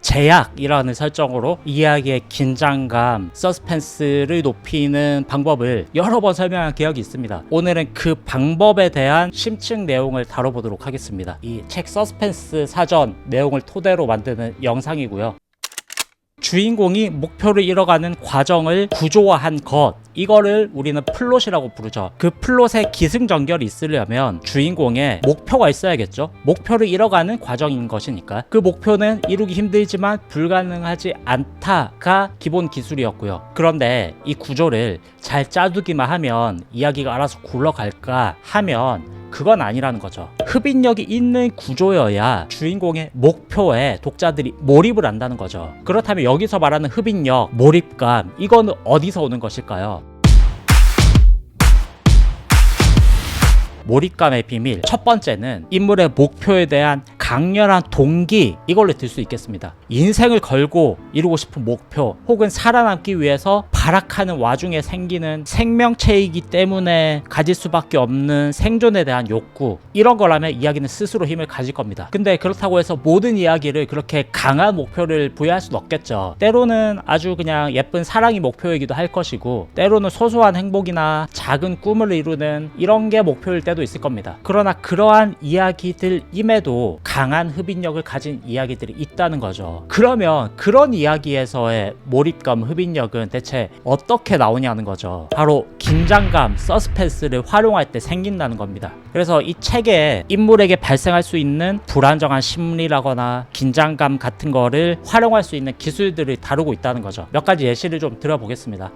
제약이라는 설정으로 이야기의 긴장감, 서스펜스를 높이는 방법을 여러 번 설명한 기억이 있습니다. 오늘은 그 방법에 대한 심층 내용을 다뤄보도록 하겠습니다. 이 책 서스펜스 사전 내용을 토대로 만드는 영상이고요. 주인공이 목표를 이뤄가는 과정을 구조화한 것, 이거를 우리는 플롯이라고 부르죠. 그 플롯에 기승전결이 있으려면 주인공의 목표가 있어야겠죠. 목표를 이뤄가는 과정인 것이니까. 그 목표는 이루기 힘들지만 불가능하지 않다가 기본 기술이었고요. 그런데 이 구조를 잘 짜두기만 하면 이야기가 알아서 굴러갈까 하면 그건 아니라는 거죠. 흡인력이 있는 구조여야 주인공의 목표에 독자들이 몰입을 한다는 거죠. 그렇다면 여기서 말하는 흡인력, 몰입감, 이거는 어디서 오는 것일까요? 몰입감의 비밀, 첫 번째는 인물의 목표에 대한 강렬한 동기, 이걸로 들 수 있겠습니다. 인생을 걸고 이루고 싶은 목표, 혹은 살아남기 위해서 발악하는 와중에 생기는 생명체이기 때문에 가질 수밖에 없는 생존에 대한 욕구, 이런 거라면 이야기는 스스로 힘을 가질 겁니다. 근데 그렇다고 해서 모든 이야기를 그렇게 강한 목표를 부여할 수는 없겠죠. 때로는 아주 그냥 예쁜 사랑이 목표이기도 할 것이고, 때로는 소소한 행복이나 작은 꿈을 이루는 이런 게 목표일 때도 있을 겁니다. 그러나 그러한 이야기들임에도 강한 흡인력을 가진 이야기들이 있다는 거죠. 그러면 그런 이야기에서의 몰입감, 흡인력은 대체 어떻게 나오냐는 거죠. 바로 긴장감, 서스펜스를 활용할 때 생긴다는 겁니다. 그래서 이 책에 인물에게 발생할 수 있는 불안정한 심리라거나 긴장감 같은 거를 활용할 수 있는 기술들을 다루고 있다는 거죠. 몇 가지 예시를 좀 들어보겠습니다.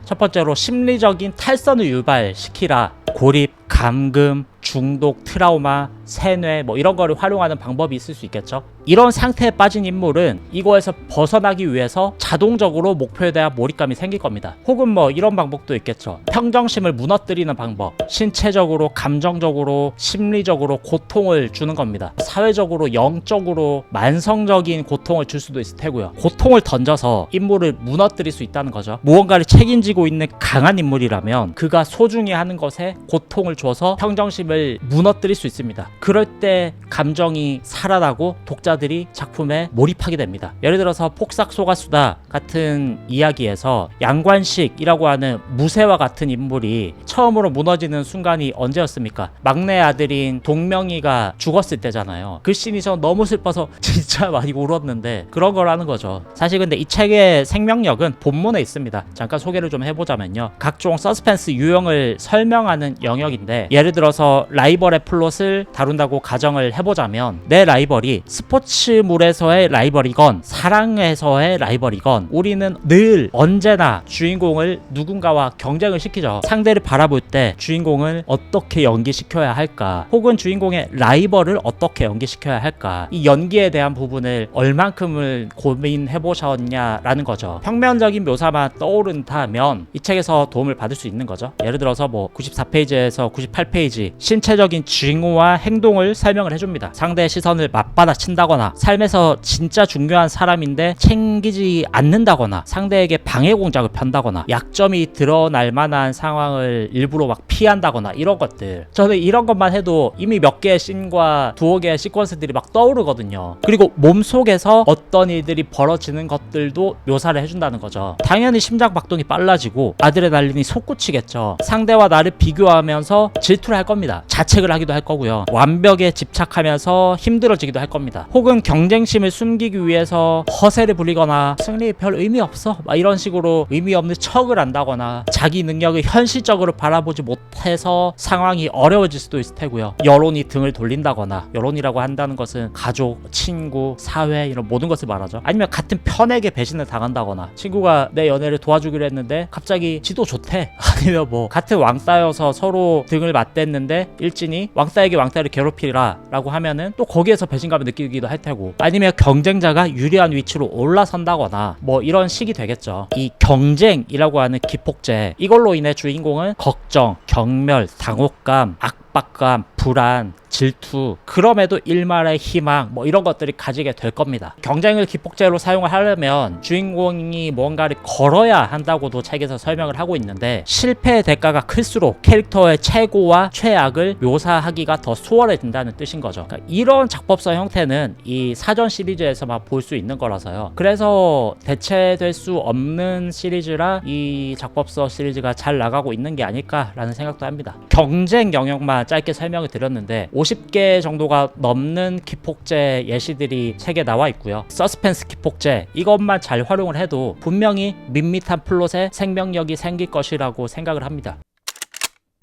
첫 번째로 심리적인 탈선을 유발시키라. 고립, 감금, 중독, 트라우마, 세뇌, 이런 거를 활용하는 방법이 있을 수 있겠죠. 이런 상태에 빠진 인물은 이거에서 벗어나기 위해서 자동적으로 목표에 대한 몰입감이 생길 겁니다. 혹은 이런 방법도 있겠죠. 평정심을 무너뜨리는 방법, 신체적으로, 감정적으로, 심리적으로 고통을 주는 겁니다. 사회적으로, 영적으로 만성적인 고통을 줄 수도 있을 테고요. 고통을 던져서 인물을 무너뜨릴 수 있다는 거죠. 무언가를 책임지고 있는 강한 인물이라면 그가 소중히 하는 것에 고통을 줘서 평정심을 무너뜨릴 수 있습니다. 그럴 때 감정이 살아나고 독자들이 작품에 몰입하게 됩니다. 예를 들어서 폭삭소가수다 같은 이야기에서 양관식이라고 하는 무쇠와 같은 인물이 처음으로 무너지는 순간이 언제였습니까? 막내 아들인 동명이가 죽었을 때잖아요. 그 씬이 저 너무 슬퍼서 진짜 많이 울었는데 그런 거라는 거죠. 사실 근데 이 책의 생명력은 본문에 있습니다. 잠깐 소개를 좀 해보자면요. 각종 서스펜스 유형을 설명하는 영역인데, 예를 들어서 라이벌의 플롯을 다룬다고 가정을 해보자면, 내 라이벌이 스포츠물에서의 라이벌이건 사랑에서의 라이벌이건 우리는 늘 언제나 주인공을 누군가와 경쟁을 시키죠. 상대를 바라볼 때 주인공을 어떻게 연기시켜야 할까, 혹은 주인공의 라이벌을 어떻게 연기시켜야 할까, 이 연기에 대한 부분을 얼만큼을 고민해보셨냐라는 거죠. 평면적인 묘사만 떠오른다면 이 책에서 도움을 받을 수 있는 거죠. 예를 들어서 94페이지에서 98페이지 신체적인 징후와 행동을 설명을 해줍니다. 상대의 시선을 맞받아친다거나, 삶에서 진짜 중요한 사람인데 챙기지 않는다거나, 상대에게 방해 공작을 편다거나, 약점이 드러날 만한 상황을 일부러 피한다거나, 이런 것들. 저는 이런 것만 해도 이미 몇 개의 씬과 두어 개의 시퀀스들이 떠오르거든요. 그리고 몸속에서 어떤 일들이 벌어지는 것들도 묘사를 해준다는 거죠. 당연히 심장 박동이 빨라지고 아드레날린이 솟구치겠죠. 상대와 나를 비교하면서 질투를 할 겁니다. 자책을 하기도 할 거고요. 완벽에 집착하면서 힘들어지기도 할 겁니다. 혹은 경쟁심을 숨기기 위해서 허세를 부리거나, 승리에 별 의미 없어, 이런 식으로 의미 없는 척을 한다거나, 자기 능력을 현실적으로 바라보지 못해서 상황이 어려워질 수도 있을 테고요. 여론이 등을 돌린다거나, 여론이라고 한다는 것은 가족, 친구, 사회, 이런 모든 것을 말하죠. 아니면 같은 편에게 배신을 당한다거나, 친구가 내 연애를 도와주기로 했는데 갑자기 지도 좋대. 아니면 같은 왕따여서 서로 등을 맞댔는데 일진이 왕따에게 왕따를 괴롭히라 라고 하면은 또 거기에서 배신감을 느끼기도 할 테고, 아니면 경쟁자가 유리한 위치로 올라선다거나, 이런 식이 되겠죠. 이 경쟁이라고 하는 기폭제, 이걸로 인해 주인공은 걱정, 경멸, 당혹감, 압박감, 불안, 질투, 그럼에도 일말의 희망 뭐 이런 것들이 가지게 될 겁니다. 경쟁을 기폭제로 사용을 하려면 주인공이 뭔가를 걸어야 한다고도 책에서 설명을 하고 있는데, 실패의 대가가 클수록 캐릭터의 최고와 최악을 묘사하기가 더 수월해진다는 뜻인 거죠. 그러니까 이런 작법서 형태는 이 사전 시리즈에서만 볼 수 있는 거라서요. 그래서 대체될 수 없는 시리즈라 이 작법서 시리즈가 잘 나가고 있는 게 아닐까라는 생각도 합니다. 경쟁 영역만 짧게 설명을 드렸는데 50개 정도가 넘는 기폭제 예시들이 책에 나와 있고요. 서스펜스 기폭제 이것만 잘 활용을 해도 분명히 밋밋한 플롯에 생명력이 생길 것이라고 생각을 합니다.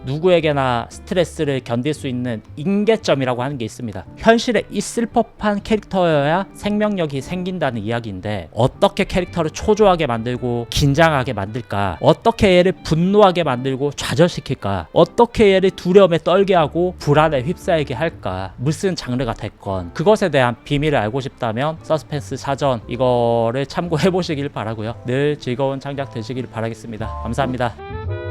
누구에게나 스트레스를 견딜 수 있는 임계점이라고 하는 게 있습니다. 현실에 있을 법한 캐릭터여야 생명력이 생긴다는 이야기인데, 어떻게 캐릭터를 초조하게 만들고 긴장하게 만들까, 어떻게 얘를 분노하게 만들고 좌절시킬까, 어떻게 얘를 두려움에 떨게 하고 불안에 휩싸이게 할까, 무슨 장르가 됐건 그것에 대한 비밀을 알고 싶다면 서스펜스 사전 이거를 참고해 보시길 바라고요. 늘 즐거운 창작 되시길 바라겠습니다. 감사합니다.